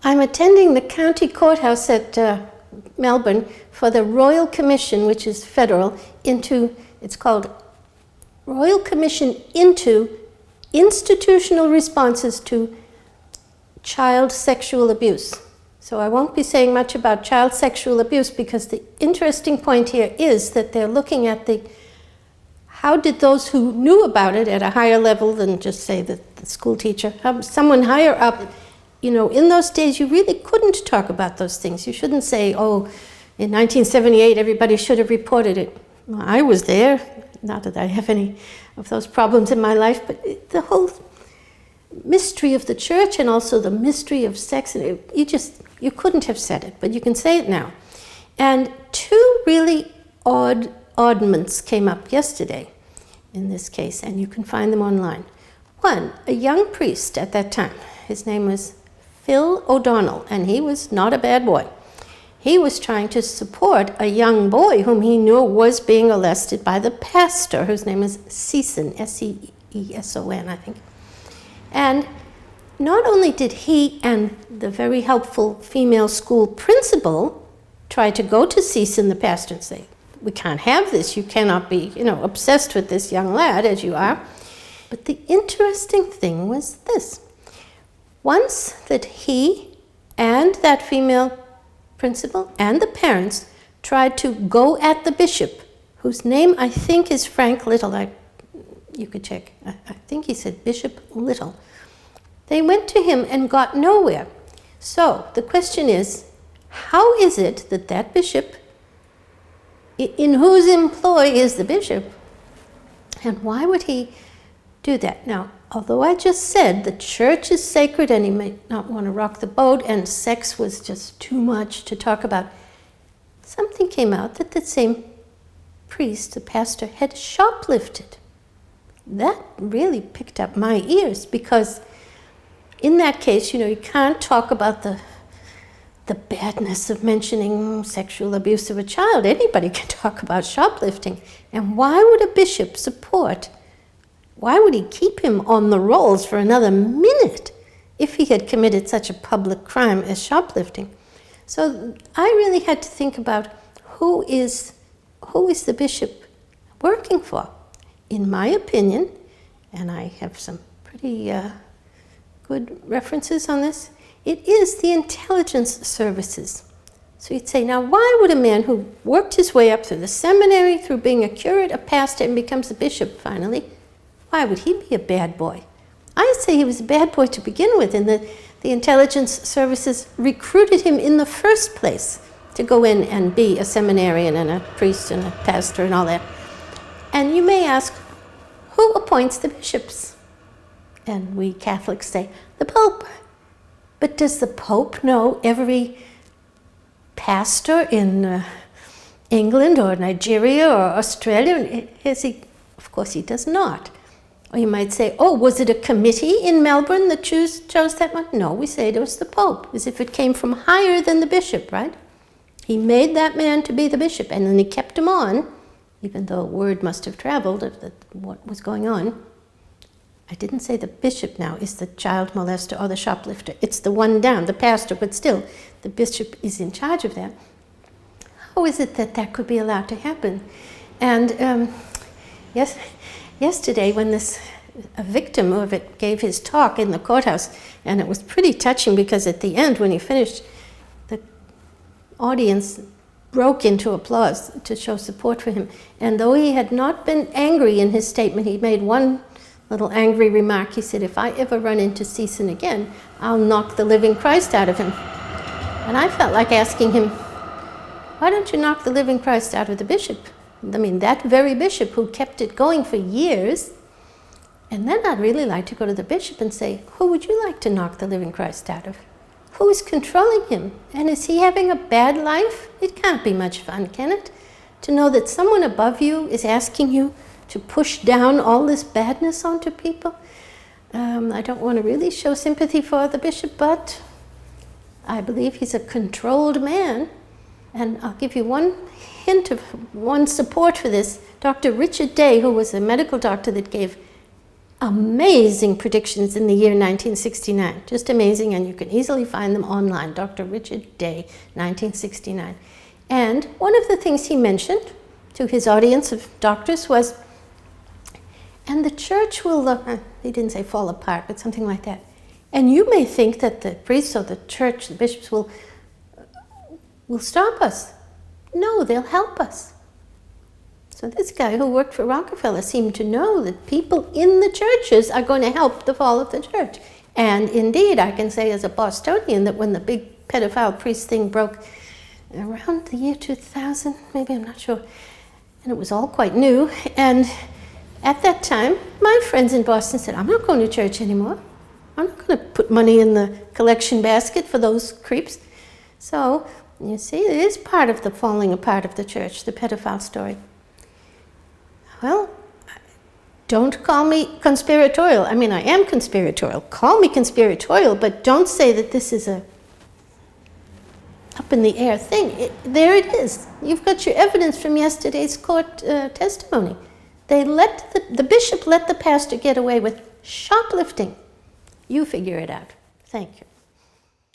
I'm attending the county courthouse at Melbourne for the Royal Commission, which is federal, it's called Royal Commission into Institutional Responses to Child Sexual Abuse. So I won't be saying much about child sexual abuse, because the interesting point here is that they're looking at how did those who knew about it at a higher level than just say the school teacher, someone higher up, in those days you really couldn't talk about those things. You shouldn't say, oh, in 1978 everybody should have reported it. Well, I was there, not that I have any of those problems in my life, but the whole mystery of the church and also the mystery of sex, you couldn't have said it, but you can say it now. And two really oddments came up yesterday in this case, and you can find them online. One, a young priest at that time, his name was Phil O'Donnell, and he was not a bad boy. He was trying to support a young boy whom he knew was being molested by the pastor, whose name is Seeson, S-E-E-S-O-N, I think. And not only did he and the very helpful female school principal try to go to Seeson, the pastor, and say, we can't have this, you cannot be, obsessed with this young lad as you are. But the interesting thing was this. Once that he and that female principal and the parents tried to go at the bishop, whose name I think is Frank Little, you could check, I think he said Bishop Little. They went to him and got nowhere. So the question is, how is it that that bishop, in whose employ is the bishop, and why would he do that? Now, although I just said the church is sacred and he may not want to rock the boat and sex was just too much to talk about, something came out that the same priest, the pastor, had shoplifted. That really picked up my ears, because in that case, you can't talk about the badness of mentioning sexual abuse of a child. Anybody can talk about shoplifting. And why would a bishop why would he keep him on the rolls for another minute if he had committed such a public crime as shoplifting? So I really had to think about who is the bishop working for? In my opinion, and I have some pretty good references on this, it is the intelligence services. So you'd say, now why would a man who worked his way up through the seminary, through being a curate, a pastor, and becomes a bishop finally, why would he be a bad boy? I'd say he was a bad boy to begin with, and the intelligence services recruited him in the first place to go in and be a seminarian and a priest and a pastor and all that. And you may ask, who appoints the bishops? And we Catholics say, the Pope. But does the Pope know every pastor in England or Nigeria or Australia? Of course he does not. Or you might say, oh, was it a committee in Melbourne that chose that one? No, we say it was the Pope, as if it came from higher than the bishop, right? He made that man to be the bishop, and then he kept him on, even though word must have traveled of what was going on. I didn't say the bishop now is the child molester or the shoplifter. It's the one down, the pastor, but still, the bishop is in charge of that. How is it that that could be allowed to happen? And yesterday, when a victim of it gave his talk in the courthouse, and it was pretty touching, because at the end, when he finished, the audience broke into applause to show support for him. And though he had not been angry in his statement, he made one little angry remark. He said, if I ever run into Seeson again, I'll knock the living Christ out of him. And I felt like asking him, why don't you knock the living Christ out of the bishop? I mean, that very bishop who kept it going for years. And then I'd really like to go to the bishop and say, who would you like to knock the living Christ out of? Who is controlling him? And is he having a bad life? It can't be much fun, can it? To know that someone above you is asking you to push down all this badness onto people. I don't want to really show sympathy for the bishop, but I believe he's a controlled man. And I'll give you one hint of one support for this. Dr. Richard Day, who was a medical doctor that gave amazing predictions in the year 1969. Just amazing, and you can easily find them online. Dr. Richard Day, 1969. And one of the things he mentioned to his audience of doctors was, and the church will, he didn't say fall apart, but something like that. And you may think that the priests or the church, the bishops will stop us. No, they'll help us. So this guy who worked for Rockefeller seemed to know that people in the churches are going to help the fall of the church. And indeed, I can say as a Bostonian that when the big pedophile priest thing broke around the year 2000, maybe, I'm not sure, and it was all quite new, and at that time, my friends in Boston said, I'm not going to church anymore. I'm not going to put money in the collection basket for those creeps. So, you see, it is part of the falling apart of the church, the pedophile story. Well, don't call me conspiratorial. I mean, I am conspiratorial. Call me conspiratorial, but don't say that this is a up in the air thing. There it is. You've got your evidence from yesterday's court testimony. They let the bishop let the pastor get away with shoplifting. You figure it out. Thank you.